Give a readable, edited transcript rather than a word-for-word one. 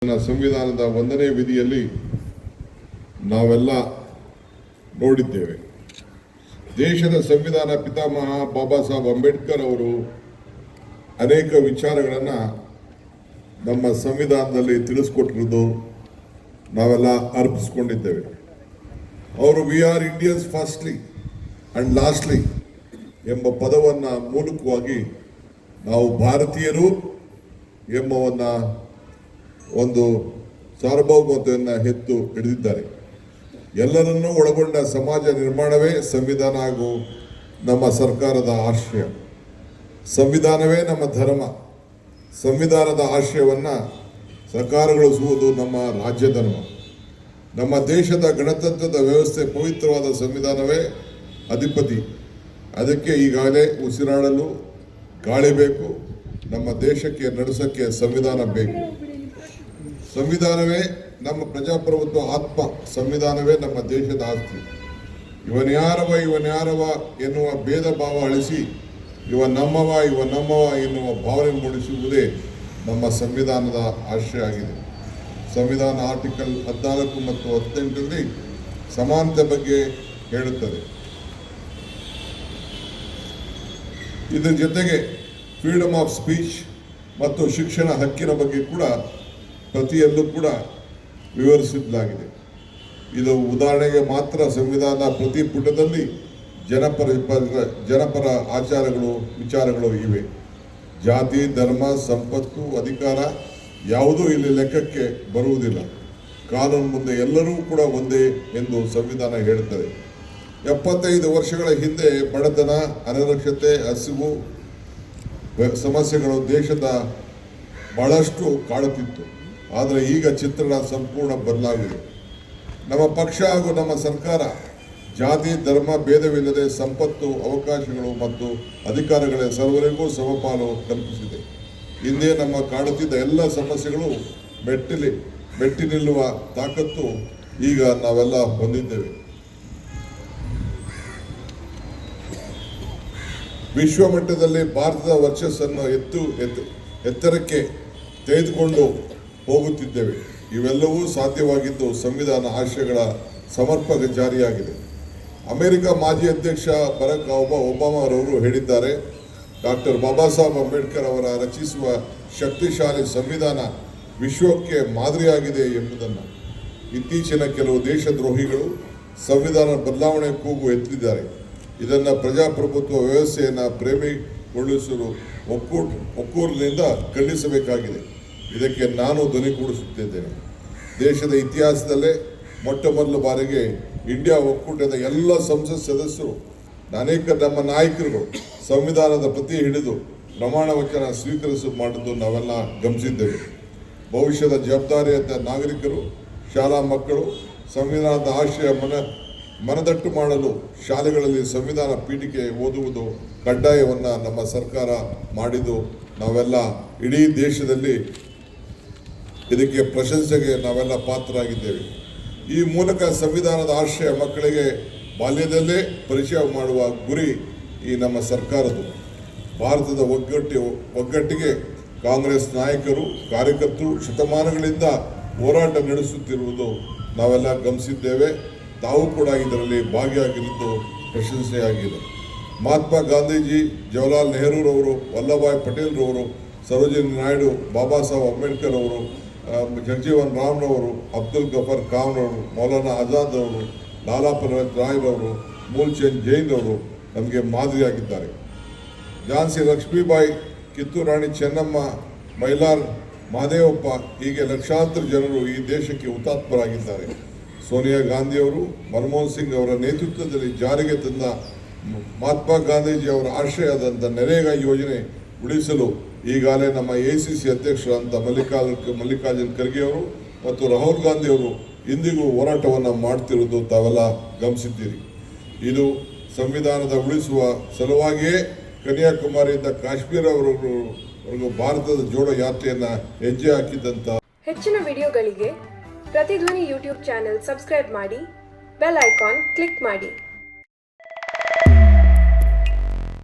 ಸಂವಿಧಾನದ 1ನೇ ವಿಧಿಯಲ್ಲಿ ನಾವೆಲ್ಲ ನೋಡಿದ್ದೇವೆ. ದೇಶದ ಸಂವಿಧಾನ ಪಿತಾಮಹ ಬಾಬಾ ಸಾಹೇಬ್ ಅಂಬೇಡ್ಕರ್ ಅವರು ಅನೇಕ ವಿಚಾರಗಳನ್ನು ನಮ್ಮ ಸಂವಿಧಾನದಲ್ಲಿ ತಿಳಿಸಿಕೊಟ್ಟಿರುವುದು ನಾವೆಲ್ಲ ಅರ್ಪಿಸಿಕೊಂಡಿದ್ದೇವೆ. ಅವರು we are Indians firstly and lastly ಎಂಬ ಪದವನ್ನು ಮೂಲಕವಾಗಿ ನಾವು ಭಾರತೀಯರು ಎಂಬ ಒಂದು ಸಾರ್ವಭೌಮತೆಯನ್ನು ಎತ್ತು ಹಿಡಿದಿದ್ದಾರೆ. ಎಲ್ಲರನ್ನೂ ಒಳಗೊಂಡ ಸಮಾಜ ನಿರ್ಮಾಣವೇ ಸಂವಿಧಾನ ಹಾಗೂ ನಮ್ಮ ಸರ್ಕಾರದ ಆಶಯ. ಸಂವಿಧಾನವೇ ನಮ್ಮ ಧರ್ಮ. ಸಂವಿಧಾನದ ಆಶಯವನ್ನು ಸಾಕಾರಗೊಳಿಸುವುದು ನಮ್ಮ ರಾಜ್ಯ ಧರ್ಮ. ನಮ್ಮ ದೇಶದ ಗಣತಂತ್ರದ ವ್ಯವಸ್ಥೆ ಪವಿತ್ರವಾದ ಸಂವಿಧಾನವೇ ಅಧಿಪತಿ. ಅದಕ್ಕೆ ಈಗಾಗಲೇ ಉಸಿರಾಡಲು ಗಾಳಿ ಬೇಕು. ನಮ್ಮ ದೇಶಕ್ಕೆ ನಡೆಸೋಕ್ಕೆ ಸಂವಿಧಾನ ಬೇಕು. ಸಂವಿಧಾನವೇ ನಮ್ಮ ಪ್ರಜಾಪ್ರಭುತ್ವ ಆತ್ಮ. ಸಂವಿಧಾನವೇ ನಮ್ಮ ದೇಶದ ಆಸ್ತಿ. ಇವನ್ಯಾರವ ಎನ್ನುವ ಭೇದ ಭಾವ ಅಳಿಸಿ ಇವ ನಮ್ಮವ ಎನ್ನುವ ಭಾವನೆ ಮೂಡಿಸುವುದೇ ನಮ್ಮ ಸಂವಿಧಾನದ ಆಶಯ ಆಗಿದೆ. ಸಂವಿಧಾನ ಆರ್ಟಿಕಲ್ 14 ಮತ್ತು 18ರಲ್ಲಿ ಸಮಾನತೆ ಬಗ್ಗೆ ಹೇಳುತ್ತದೆ. ಇದರ ಜೊತೆಗೆ ಫ್ರೀಡಮ್ ಆಫ್ ಸ್ಪೀಚ್ ಮತ್ತು ಶಿಕ್ಷಣ ಹಕ್ಕಿನ ಬಗ್ಗೆ ಕೂಡ ಪ್ರತಿಯಲ್ಲೂ ಕೂಡ ವಿವರಿಸಲಾಗಿದೆ. ಇದು ಉದಾಹರಣೆಗೆ ಮಾತ್ರ ಸಂವಿಧಾನ ಪ್ರತಿ ಪುಟದಲ್ಲಿ ಜನಪರ ಆಚಾರಗಳು ವಿಚಾರಗಳು ಇವೆ. ಜಾತಿ, ಧರ್ಮ, ಸಂಪತ್ತು, ಅಧಿಕಾರ ಯಾವುದೂ ಇಲ್ಲಿ ಲೆಕ್ಕಕ್ಕೆ ಬರುವುದಿಲ್ಲ. ಕಾನೂನು ಮುಂದೆ ಎಲ್ಲರೂ ಕೂಡ ಒಂದೇ ಎಂದು ಸಂವಿಧಾನ ಹೇಳುತ್ತದೆ. 75 ವರ್ಷಗಳ ಹಿಂದೆ ಬಡತನ, ಅನಕ್ಷರತೆ, ಹಸಿವು ಸಮಸ್ಯೆಗಳು ದೇಶದ ಬಹಳಷ್ಟು ಕಾಡುತ್ತಿತ್ತು. ಆದರೆ ಈಗ ಚಿತ್ರಣ ಸಂಪೂರ್ಣ ಬದಲಾಗಿದೆ. ನಮ್ಮ ಪಕ್ಷ ಹಾಗೂ ನಮ್ಮ ಸರ್ಕಾರ ಜಾತಿ ಧರ್ಮ ಭೇದವಿಲ್ಲದೆ ಸಂಪತ್ತು, ಅವಕಾಶಗಳು ಮತ್ತು ಅಧಿಕಾರಗಳ ಸರ್ವರಿಗೂ ಸಮಪಾಲು ಕಲ್ಪಿಸಿದೆ. ಹಿಂದೆ ನಮ್ಮ ಕಾಡುತ್ತಿದ್ದ ಎಲ್ಲ ಸಮಸ್ಯೆಗಳು ಮೆಟ್ಟಿ ನಿಲ್ಲುವ ತಾಕತ್ತು ಈಗ ನಾವೆಲ್ಲ ಹೊಂದಿದ್ದೇವೆ. ವಿಶ್ವ ಮಟ್ಟದಲ್ಲಿ ಭಾರತದ ವರ್ಚಸ್ಸನ್ನು ಎತ್ತರಕ್ಕೆ ತೆಗೆದುಕೊಂಡು ಹೋಗುತ್ತಿದ್ದೇವೆ. ಇವೆಲ್ಲವೂ ಸಾಧ್ಯವಾಗಿದ್ದು ಸಂವಿಧಾನ ಆಶಯಗಳ ಸಮರ್ಪಕ ಜಾರಿಯಾಗಿದೆ. ಅಮೆರಿಕ ಮಾಜಿ ಅಧ್ಯಕ್ಷ ಬರಾಕ್ ಒಬಾಮಾ ಅವರು ಹೇಳಿದ್ದಾರೆ, ಡಾಕ್ಟರ್ ಬಾಬಾ ಸಾಹೇಬ್ ಅಂಬೇಡ್ಕರ್ ಅವರ ರಚಿಸುವ ಶಕ್ತಿಶಾಲಿ ಸಂವಿಧಾನ ವಿಶ್ವಕ್ಕೆ ಮಾದರಿಯಾಗಿದೆ ಎಂಬುದನ್ನು. ಇತ್ತೀಚಿನ ಕೆಲವು ದೇಶದ್ರೋಹಿಗಳು ಸಂವಿಧಾನ ಬದಲಾವಣೆ ಕೂಗು ಎತ್ತಿದ್ದಾರೆ. ಇದನ್ನು ಪ್ರಜಾಪ್ರಭುತ್ವ ವ್ಯವಸ್ಥೆಯನ್ನು ಪ್ರೇಮಿಗೊಳಿಸಲು ಒಕ್ಕೂರಿನಿಂದ ಖಂಡಿಸಬೇಕಾಗಿದೆ. ಇದಕ್ಕೆ ನಾನು ಧ್ವನಿಗೂಡಿಸುತ್ತಿದ್ದೇನೆ. ದೇಶದ ಇತಿಹಾಸದಲ್ಲೇ ಮೊಟ್ಟ ಮೊದಲ ಬಾರಿಗೆ ಇಂಡಿಯಾ ಒಕ್ಕೂಟದ ಎಲ್ಲ ಸಂಸತ್ ಸದಸ್ಯರು ಅನೇಕ ನಮ್ಮ ನಾಯಕರುಗಳು ಸಂವಿಧಾನದ ಪ್ರತಿ ಹಿಡಿದು ಪ್ರಮಾಣ ವಚನ ಮಾಡಿದ್ದು ನಾವೆಲ್ಲ ಗಮನಿಸಿದ್ದೇವೆ. ಭವಿಷ್ಯದ ಜವಾಬ್ದಾರಿಯಂತ ನಾಗರಿಕರು, ಶಾಲಾ ಮಕ್ಕಳು ಸಂವಿಧಾನದ ಆಶಯ ಮನದಟ್ಟು ಮಾಡಲು ಶಾಲೆಗಳಲ್ಲಿ ಸಂವಿಧಾನ ಪೀಠಿಕೆ ಓದುವುದು ಕಡ್ಡಾಯವನ್ನು ನಮ್ಮ ಸರ್ಕಾರ ಮಾಡಿದ್ದು ನಾವೆಲ್ಲ ಇಡೀ ದೇಶದಲ್ಲಿ ಇದಕ್ಕೆ ಪ್ರಶಂಸೆಗೆ ನಾವೆಲ್ಲ ಪಾತ್ರರಾಗಿದ್ದೇವೆ. ಈ ಮೂಲಕ ಸಂವಿಧಾನದ ಆಶಯ ಮಕ್ಕಳಿಗೆ ಬಾಲ್ಯದಲ್ಲೇ ಪರಿಚಯ ಮಾಡುವ ಗುರಿ ಈ ನಮ್ಮ ಸರ್ಕಾರದ್ದು. ಭಾರತದ ಒಗ್ಗಟ್ಟಿಗೆ ಕಾಂಗ್ರೆಸ್ ನಾಯಕರು ಕಾರ್ಯಕರ್ತರು ಶತಮಾನಗಳಿಂದ ಹೋರಾಟ ನಡೆಸುತ್ತಿರುವುದು ನಾವೆಲ್ಲ ಗಮನಿಸಿದ್ದೇವೆ. ತಾವು ಕೂಡ ಇದರಲ್ಲಿ ಭಾಗಿಯಾಗಿರುವುದು ಪ್ರಶಂಸೆಯಾಗಿದೆ. ಮಹಾತ್ಮ ಗಾಂಧೀಜಿ, ಜವಾಹರ್ಲಾಲ್ ನೆಹರೂರವರು, ವಲ್ಲಭಭಾಯ್ ಪಟೇಲ್ರವರು, ಸರೋಜಿನಿ ನಾಯ್ಡು, ಬಾಬಾ ಸಾಹೇಬ್ ಅಂಬೇಡ್ಕರ್ ಅವರು, ಜಗಜೀವನ್ ರಾಮ್ರವರು, ಅಬ್ದುಲ್ ಗಫರ್ ಖಾನ್ರವರು, ಮೌಲಾನಾ ಆಜಾದ್ ಅವರು, ಲಾಲಾ ಪ್ರಸಾದ್ ರಾಯ್ರವರು, ಮೂಲ್ಚಂದ್ ಜೈನ್ ಅವರು ನಮಗೆ ಮಾದರಿಯಾಗಿದ್ದಾರೆ. ಝಾನ್ಸಿ ಲಕ್ಷ್ಮೀಬಾಯಿ, ಕಿತ್ತೂರು ರಾಣಿ ಚೆನ್ನಮ್ಮ, ಮೈಲಾರ್ ಮಹದೇವಪ್ಪ ಹೀಗೆ ಲಕ್ಷಾಂತರ ಜನರು ಈ ದೇಶಕ್ಕೆ ಹುತಾತ್ಮರಾಗಿದ್ದಾರೆ. ಸೋನಿಯಾ ಗಾಂಧಿಯವರು, ಮನಮೋಹನ್ ಸಿಂಗ್ ಅವರ ನೇತೃತ್ವದಲ್ಲಿ ಜಾರಿಗೆ ತಂದ ಮಹಾತ್ಮ ಗಾಂಧೀಜಿ ಅವರ ಆಶಯದಂಥ ನರೇಗಾ ಯೋಜನೆ ಉಳಿಸಲು ಈಗಾಗಲೇ ನಮ್ಮ ACC ಅಧ್ಯಕ್ಷರಾದಂಥ ಮಲ್ಲಿಕಾರ್ಜುನ್ ಖರ್ಗೆ ಅವರು ಮತ್ತು ರಾಹುಲ್ ಗಾಂಧಿ ಅವರು ಇಂದಿಗೂ ಹೋರಾಟವನ್ನು ಮಾಡ್ತಿರೋದು ತಾವೆಲ್ಲ ಗಮನಿಸಿದ್ದೀರಿ. ಇದು ಸಂವಿಧಾನದ ಉಳಿಸುವ ಸಲುವಾಗಿಯೇ ಕನ್ಯಾಕುಮಾರಿಯಿಂದ ಕಾಶ್ಮೀರವರೆಗೂ ಭಾರತದ ಜೋಡೋ ಯಾತ್ರೆಯನ್ನು ಹೆಜ್ಜೆ ಹಾಕಿದಂಥ ಹೆಚ್ಚಿನ ವಿಡಿಯೋಗಳಿಗೆ ಪ್ರತಿಧ್ವನಿ ಯೂಟ್ಯೂಬ್ ಚಾನೆಲ್ ಸಬ್ಸ್ಕ್ರೈಬ್ ಮಾಡಿ, ಬೆಲ್ ಐಕಾನ್ ಕ್ಲಿಕ್ ಮಾಡಿ.